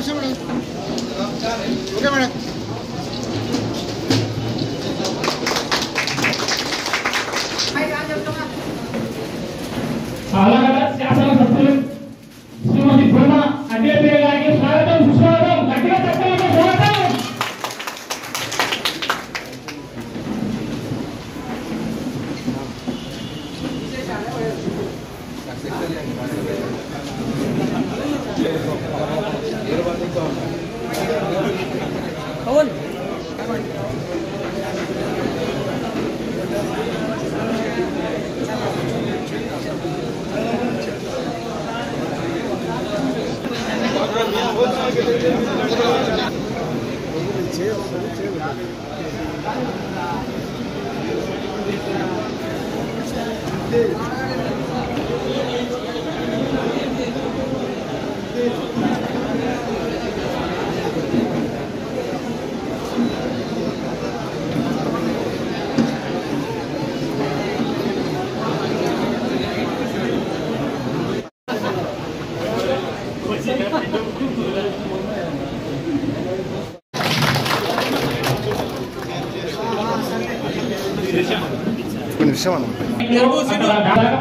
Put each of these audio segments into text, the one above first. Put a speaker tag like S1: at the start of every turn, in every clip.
S1: Okay madam.
S2: అలాగ శాసనసభ్యులు శ్రీమతి బ్రహ్మ అఖిలప్రియ గారికి స్వాగతం సుస్వాగతం. గట్టిగా చెప్పండి స్వాగతం.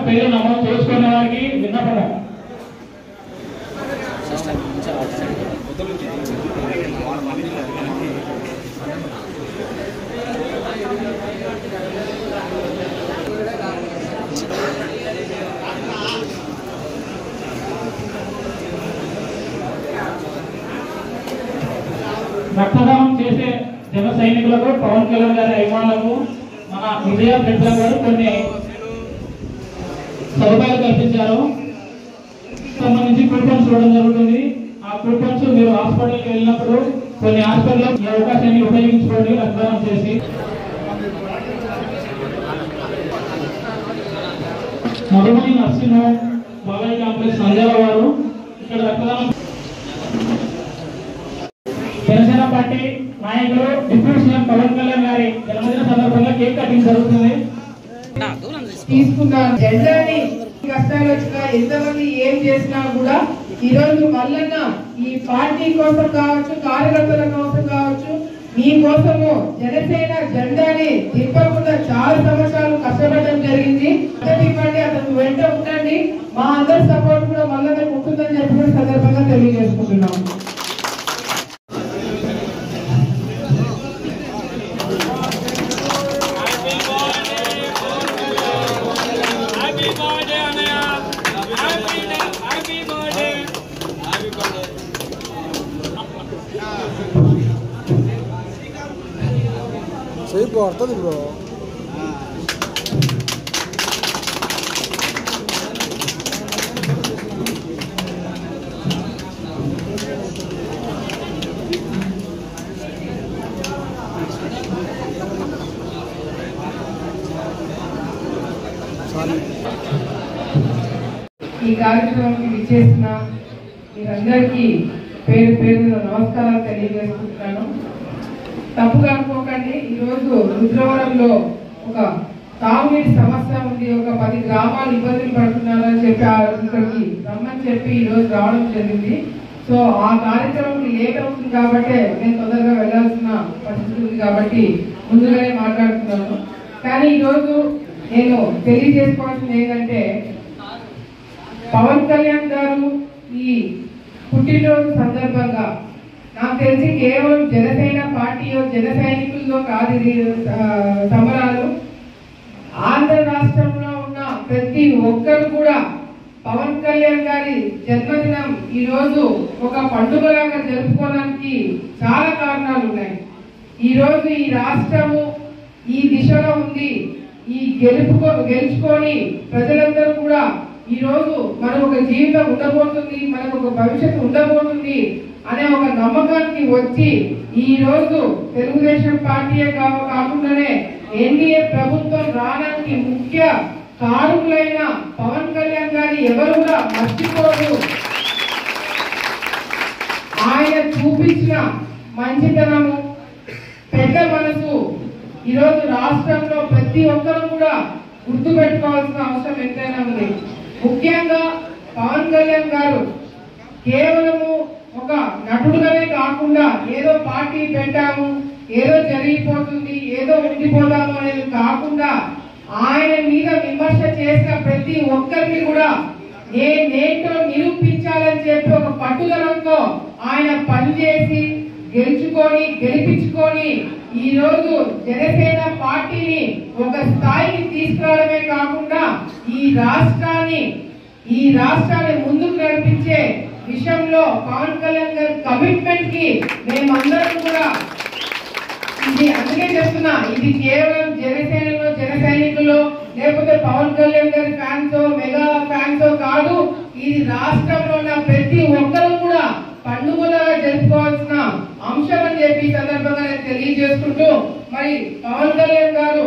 S2: పేరు నమోదు చేసుకునే వారికి విన్నపము. రక్తదానం చేసే జన సైనికులకు, పవన్ కళ్యాణ్ గారి అభిమానులకు, మన విజయ పెట్ల గారు కొన్ని సదుపాయాలు కల్పించారు. సంబంధించి కూపన్స్ చూడడం జరుగుతుంది. ఆ కూపన్స్ మీరు హాస్పిటల్కి వెళ్ళినప్పుడు కొన్ని హాస్పిటల్లో ఈ అవకాశాన్ని ఉపయోగించుకోండి రక్తదానం చేసి. Madhumani nursing home Balayya complex Nandyal వారు ఇక్కడ రక్తదానం. జనసేన పార్టీ నాయకులు డిప్యూటీ సీఎం పవన్ కళ్యాణ్ గారి జన్మదిన సందర్భంగా కేక్ కటింగ్ జరుగుతుంది.
S3: తీసుకున్న జెండాని కష్టాలు వచ్చినా ఎంతమంది ఏం చేసినా కూడా ఈ రోజు మల్లన్న ఈ పార్టీ కోసం కావచ్చు, కార్యకర్తల కోసం కావచ్చు, మీ కోసము జనసేన జెండాని తిప్పకుండా చాలా సంవత్సరాలు కష్టపడడం జరిగింది. ఇవ్వండి, అతను వెంట ఉండండి. మా అందరి సపోర్ట్ కూడా మల్లన్నకు ఉంటుందని చెప్పి సందర్భంగా తెలియజేసుకుంటున్నాం.
S1: सही पड़ता ब्रो.
S3: ఈ కార్యక్రమానికి విచ్చేసిన మీరందరికీ పేరు పేరున నమస్కారాలు తెలియజేసుకుంటున్నాను. తప్పుగా అనుకోకండి, ఈరోజు రుద్రవరంలో ఒక తాగునీటి సమస్య ఉంది. ఒక 10 గ్రామాలు ఇబ్బందులు పడుతున్నారని చెప్పి ఇక్కడికి రమ్మని చెప్పి ఈరోజు రావడం జరిగింది. సో ఆ కార్యక్రమం లేట్ అవుతుంది కాబట్టి నేను తొందరగా వెళ్లాల్సిన పరిస్థితి ఉంది కాబట్టి ముందుగానే మాట్లాడుతున్నాను. కానీ ఈరోజు నేను తెలియజేసుకోవాల్సింది ఏంటంటే, పవన్ కళ్యాణ్ గారు ఈ పుట్టినరోజు సందర్భంగా నాకు తెలిసి కేవలం జనసేన పార్టీయో జన సైనికుల్లో కాదు ఇది సంబరాలు. ఆంధ్ర రాష్ట్రంలో ఉన్న ప్రతి ఒక్కరు కూడా పవన్ కళ్యాణ్ గారి జన్మదినం ఈ రోజు ఒక పండుగలాగా జరుపుకోవడానికి చాలా కారణాలు ఉన్నాయి. ఈ రోజు ఈ రాష్ట్రము ఈ దిశలో ఉంది. ఈ గెలుచుకొని ప్రజలందరూ కూడా ఈ రోజు మనకు ఒక జీవితం ఉండబోతుంది, మనకు ఒక భవిష్యత్తు ఉండబోతుంది అనే ఒక నమ్మకానికి వచ్చి ఈ రోజు తెలుగుదేశం పార్టీయే కాకుండానే ఎన్డీఏ ప్రభుత్వం రావడానికి ముఖ్య కారకులైన పవన్ కళ్యాణ్ గారి ఎవరు కూడా మర్చిపోరు. ఆయన చూపించిన మంచితనము, పెద్ద మనసు ఈరోజు రాష్ట్రంలో ప్రతి ఒక్కరు కూడా గుర్తు పెట్టుకోవాల్సిన అవసరం ఎంతైనా ఉంది. ముఖ్యంగా పవన్ కళ్యాణ్ గారు కేవలము ఒక నటుడుగానే కాకుండా ఏదో పార్టీ పెట్టాము, ఏదో జరిగిపోతుంది, ఏదో ఉండిపోతాము అనేది కాకుండా ఆయన మీద విమర్శ చేసిన ప్రతి ఒక్కరికి కూడా నేనేంటో నిరూపించాలని చెప్పి ఒక పట్టుదలతో ఆయన పనిచేసి గెలిపించుకొని ఈ రోజు జనసేన పార్టీని ఒక స్థాయికి తీసుకురావడమే కాకుండా ఈ రాష్ట్రాన్ని ముందుకు నడిపించే విషయంలో పవన్ కళ్యాణ్ గారి కమిట్మెంట్ కి మేమందరం కూడా ఇది అందుకే చెప్తున్నా, ఇది కేవలం జనసేనలో జన సైనికులు లేకపోతే పవన్ కళ్యాణ్ గారి ఫ్యాన్స్ మెగా ఫ్యాన్స్ కాదు, ఇది రాష్ట్రంలో ఉన్న ప్రతి ఒక్కరూ కూడా పండుగలుగా జరుపుకోవాల్సిన అంశం అని చెప్పి సందర్భంగా నేను తెలియజేసుకుంటూ, మరి పవన్ కళ్యాణ్ గారు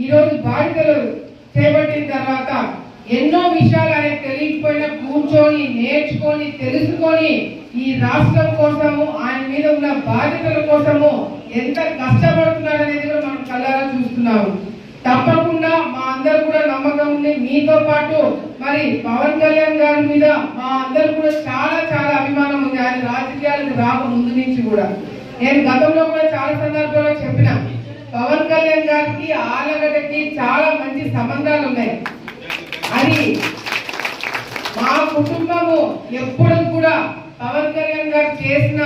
S3: ఈ రోజు బాధ్యతలు చేపట్టిన తర్వాత ఎన్నో విషయాలు ఆయనకు తెలియకపోయినా కూర్చొని నేర్చుకొని తెలుసుకొని ఈ రాష్ట్రం కోసము ఆయన మీద ఉన్న బాధ్యతల కోసము ఎంత కష్టపడుతున్నారనేది కూడా మనం కళ్ళారా చూస్తున్నాము. తప్పకుండా మా అందరు కూడా నమ్మకం ఉంది, మీతో పాటు మరి పవన్ కళ్యాణ్ గారి మీద మా అందరు కూడా చాలా చాలా అభిమానం ఉంది. ఆయన రాజకీయాలకు రాక ముందు నుంచి కూడా నేను గతంలో కూడా చాలా సందర్భాల్లో చెప్పిన, పవన్ కళ్యాణ్ గారికి ఆలగడ్డకి చాలా మంచి సంబంధాలు ఉన్నాయి. అది మా కుటుంబము ఎప్పుడు కూడా పవన్ కళ్యాణ్ గారు చేసిన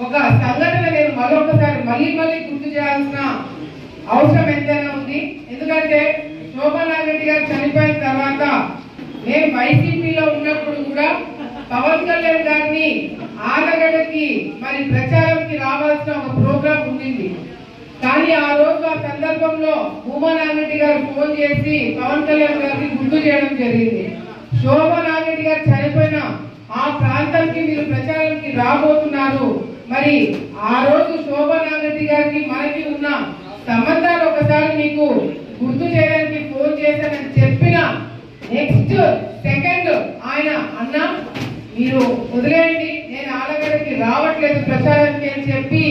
S3: ఒక సంఘటన నేను మరొకసారి మళ్ళీ గుర్తు చేయాల్సిన అవసరం ఎంతైనా ఉంది. ఎందుకంటే శోభానాగరెడ్డి గారు చనిపోయిన తర్వాత మేము వైసీపీలో ఉన్నప్పుడు కూడా పవన్ కళ్యాణ్ గారిని ఆలగడ్డకి మరి ప్రచారంకి రావాల్సిన ఒక ప్రోగ్రాం ఉండింది. కానీ ఆ రోజు ఆ సందర్భంలో భూమానాగరెడ్డి గారు ఫోన్ చేసి పవన్ కళ్యాణ్ గారిని గుర్తు చేయడం జరిగింది. శోభానాగరెడ్డి గారు చనిపోయిన ఆ ప్రాంతానికి మీరు ప్రచారానికి రాబోతున్నారు, మరి ఆ రోజు శోభానాగరెడ్డి గారికి మనకి ఉన్న సంబంధాలు ఒకసారి మీకు గుర్తు చేయడానికి ఫోన్ చేశానని చెప్పిన నెక్స్ట్ సెకండ్ ఆయన అన్నా మీరు వదిలేయండి, నేను ఆలగడ్డకి రావట్లేదు ప్రచారానికి అని చెప్పి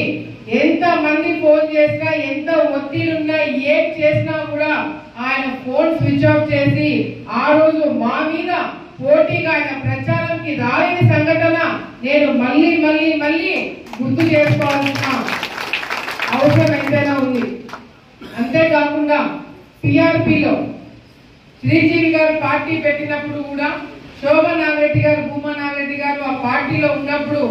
S3: ఎంత మంది ఫోన్ చేసినా ఎంత ఒత్తిడున్నా ఏం చేసినా కూడా ఆయన ఫోన్ స్విచ్ ఆఫ్ చేసి ఆ రోజు మా మీద పోటీగా ఆయన ప్రచారానికి రాలేని సంఘటన నేను మళ్ళీ గుర్తు చేసుకోవాల్సిన అవసరం ఎంతైనా ఉంది. అంతేకాకుండా టిఆర్పిలో శ్రీజీవి గారు పార్టీ పెట్టినప్పుడు కూడా శోభానాగరెడ్డి గారు భూమానాగరెడ్డి గారు ఆ పార్టీలో ఉన్నప్పుడు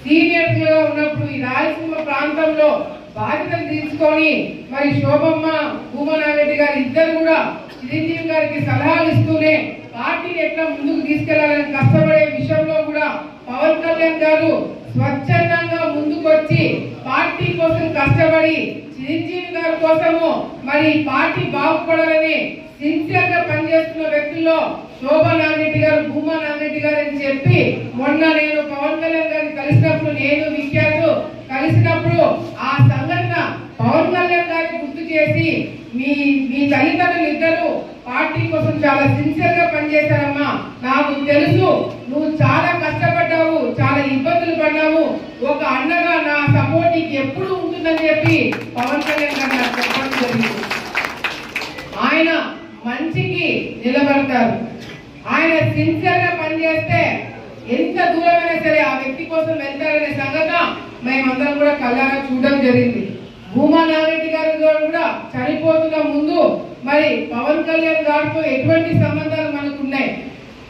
S3: సీనియర్స్ గా ఉన్నప్పుడు ఈ రాయలసీమ ప్రాంతంలో బాధ్యతలు తీసుకొని మరి శోభమ్మ భూమానాగరెడ్డి గారు ఇద్దరు కూడా చిరంజీవి గారికి సలహాలు ఇస్తూనే పార్టీని ఎట్లా ముందుకు తీసుకెళ్లాలని కష్టపడే విషయంలో కూడా పవన్ కళ్యాణ్ గారు స్వచ్ఛందంగా ముందుకు వచ్చి పార్టీ కోసం కష్టపడి చిరంజీవి గారి కోసము మరి పార్టీ బాగుపడాలని సిన్సియర్ గా పనిచేస్తున్న వ్యక్తుల్లో శోభానాగరెడ్డి గారు భూమానాగరెడ్డి గారు అని చెప్పి మొన్న నేను పవన్ కళ్యాణ్ గారిని కలిసినప్పుడు నేను విఖ్యాతు కలిసినప్పుడు ఆ సంఘటన పవన్ కళ్యాణ్ గారిని గుర్తు చేసి మీ తల్లిదండ్రులు ఇద్దరు పార్టీ కోసం చాలా సిన్సియర్ గా పనిచేశారమ్మా, నాకు తెలుసు నువ్వు చాలా కష్టపడ్డావు, చాలా ఇబ్బందులు పడ్డావు, ఒక అన్నగా నా సపోర్ట్ నీకు ఎప్పుడు ఉంటుందని చెప్పి పవన్ కళ్యాణ్ గారు నాకు చెప్పడం జరిగింది. ఆయన మంచికి నిలబడతారు, ఆయన సిన్సియర్ గా పనిచేస్తే ఎంత దూరమైనా సరే ఆ వ్యక్తి కోసం వెళ్తారనే సంగతి మేమందరం కూడా కళ్ళారా చూడడం జరిగింది. భూమానాగరెడ్డి గారు కూడా చనిపోతున్న ముందు మరి పవన్ కళ్యాణ్ గారితో ఎటువంటి సంబంధాలు మనకు ఉన్నాయి.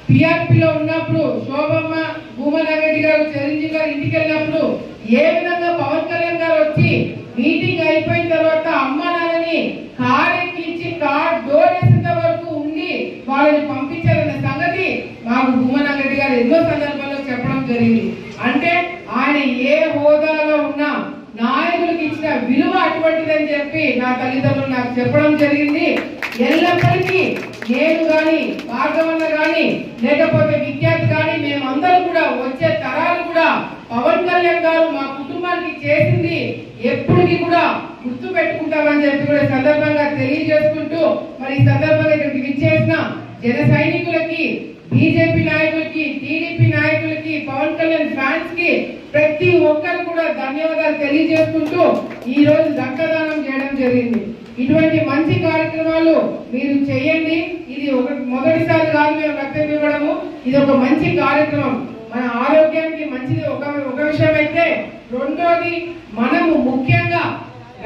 S3: టిఆర్పిలో ఉన్నప్పుడు శోభమ్మ భూమానాగరెడ్డి గారు చిరంజీవి గారు ఇంటికి వెళ్ళినప్పుడు ఏ విధంగా పవన్ కళ్యాణ్ గారు వచ్చి మీటింగ్ అయిపోయిన తర్వాత అమ్మా నాన్నని కార్ ఎక్కించి కార్ డోర్ వేసేంత వరకు ఉండి వాళ్ళని పంపించారన్న సంగతి మాకు భూమానాగరెడ్డి గారు ఎన్నో సందర్భాల్లో చెప్పడం జరిగింది. అంటే ఆయన ఏ హోదాలో ఉన్నా నాయకులకు ఇచ్చిన విలువ అటువంటిదని చెప్పి నా తల్లిదండ్రులు నాకు చెప్పడం జరిగింది. ఎల్లప్పటికీ నేను గాని భార్గవన్న గాని లేకపోతే విఖ్యాత్ గాని మేమందరం కూడా వచ్చే తరాలు కూడా పవన్ కళ్యాణ్ గారు మా కుటుంబానికి చేసింది ఎప్పటికీ కూడా గుర్తు పెట్టుకుంటామని చెప్పి కూడా సందర్భంగా తెలియజేసుకుంటూ మరి ఈ సందర్భంగా ఇక్కడికి విచ్చేసిన జన సైనికులకి, బీజేపీ నాయకులకి, టీడీపీ నాయకులకి, పవన్ కళ్యాణ్ ఫ్యాన్స్ కి ప్రతి ఒక్కరు కూడా ధన్యవాదాలు తెలియజేసుకుంటూ ఈ రోజు రక్తదానం చేయడం జరిగింది. ఇటువంటి మంచి కార్యక్రమాలు మీరు చేయండి. ఇది మొదటిసారి కాదు మేము రక్తం ఇవ్వడము, ఇది ఒక మంచి కార్యక్రమం. మన ఆరోగ్యానికి మంచిది ఒక విషయం అయితే, రెండోది మనము ముఖ్యంగా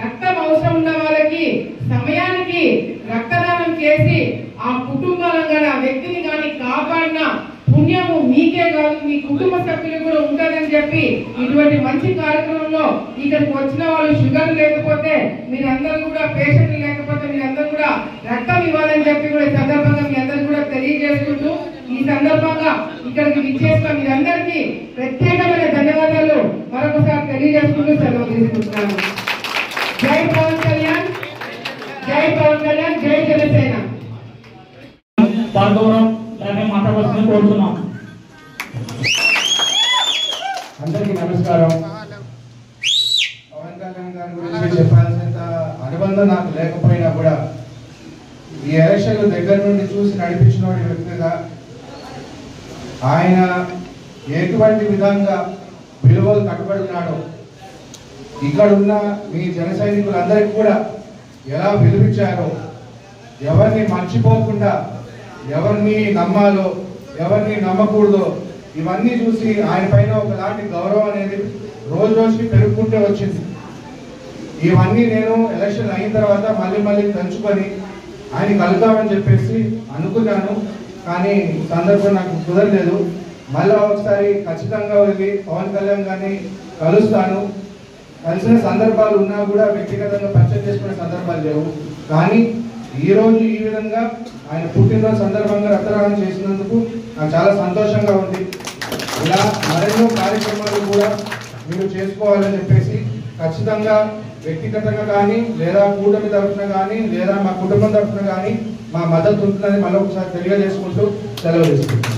S3: రక్తం అవసరం ఉన్న వాళ్ళకి సమయానికి రక్తదానం చేసి ఆ కుటుంబాలను కానీ ఆ వ్యక్తిని కానీ కాపాడిన పుణ్యము మీకే కాదు మీ కుటుంబ సభ్యులు కూడా ఉంటుందని చెప్పి ఇటువంటి మంచి కార్యక్రమంలో ఇక్కడికి వచ్చిన వాళ్ళు షుగర్ లేకపోతే మీరందరూ కూడా పేషెంట్లు లేకపోతే మీరందరూ కూడా రక్తం ఇవ్వాలని చెప్పి కూడా ఈ సందర్భంగా మీ అందరూ కూడా తెలియజేసుకుంటూ ఈ సందర్భంగా ఇక్కడికి విచ్చేసిన మీరందరికీ ప్రత్యేకమైన ధన్యవాదాలు మరొకసారి తెలియజేసుకుంటూ సెలవు తీసుకుంటున్నాను. జై పవన్ కళ్యాణ్, జై పవన్ కళ్యాణ్, జై జనసేన.
S2: మాట్లాడవలసింది కోరుతున్నాం.
S4: అందరికీ నమస్కారం. పవన్ కళ్యాణ్ గారి గురించి చెప్పాల్సినంత అనుబంధం నాకు లేకపోయినా కూడా ఈ ఎలక్షన్లు దగ్గర నుండి చూసి నడిపించిన వ్యక్తిగా ఆయన ఎటువంటి విధంగా విలువలు కట్టుబడి ఉన్నాడో ఇక్కడ ఉన్న మీ జన సైనికులందరికీ కూడా ఎలా విలువించారో, ఎవరిని మర్చిపోకుండా ఎవరిని నమ్మాలో ఎవరిని నమ్మకూడదో ఇవన్నీ చూసి ఆయన పైన ఒకలాంటి గౌరవం అనేది రోజు రోజుకి పెరుగుకుంటూ వచ్చింది. ఇవన్నీ నేను ఎలక్షన్ అయిన తర్వాత మళ్ళీ తంచుకొని ఆయన కలుద్దామని చెప్పేసి అనుకున్నాను. కానీ సందర్భం నాకు కుదరలేదు. మళ్ళీ ఒకసారి ఖచ్చితంగా వెళ్ళి పవన్ కళ్యాణ్ గారిని కలుస్తాను. కలిసిన సందర్భాలు ఉన్నా కూడా వ్యక్తిగతంగా పరిచయం చేసుకునే సందర్భాలు లేవు. కానీ ఈరోజు ఈ విధంగా ఆయన పుట్టినరోజు సందర్భంగా రక్తదానం చేసినందుకు నాకు చాలా సంతోషంగా ఉంది. ఇలా మరెన్నో కార్యక్రమాలు కూడా మీరు చేసుకోవాలని చెప్పేసి ఖచ్చితంగా వ్యక్తిగతంగా కానీ లేదా కూటమి తరఫున కానీ లేదా మా కుటుంబం తరఫున కానీ మా మద్దతు ఉంటుందని మరొకసారి తెలియజేసుకుంటూ సెలవు తీసుకుంటాం.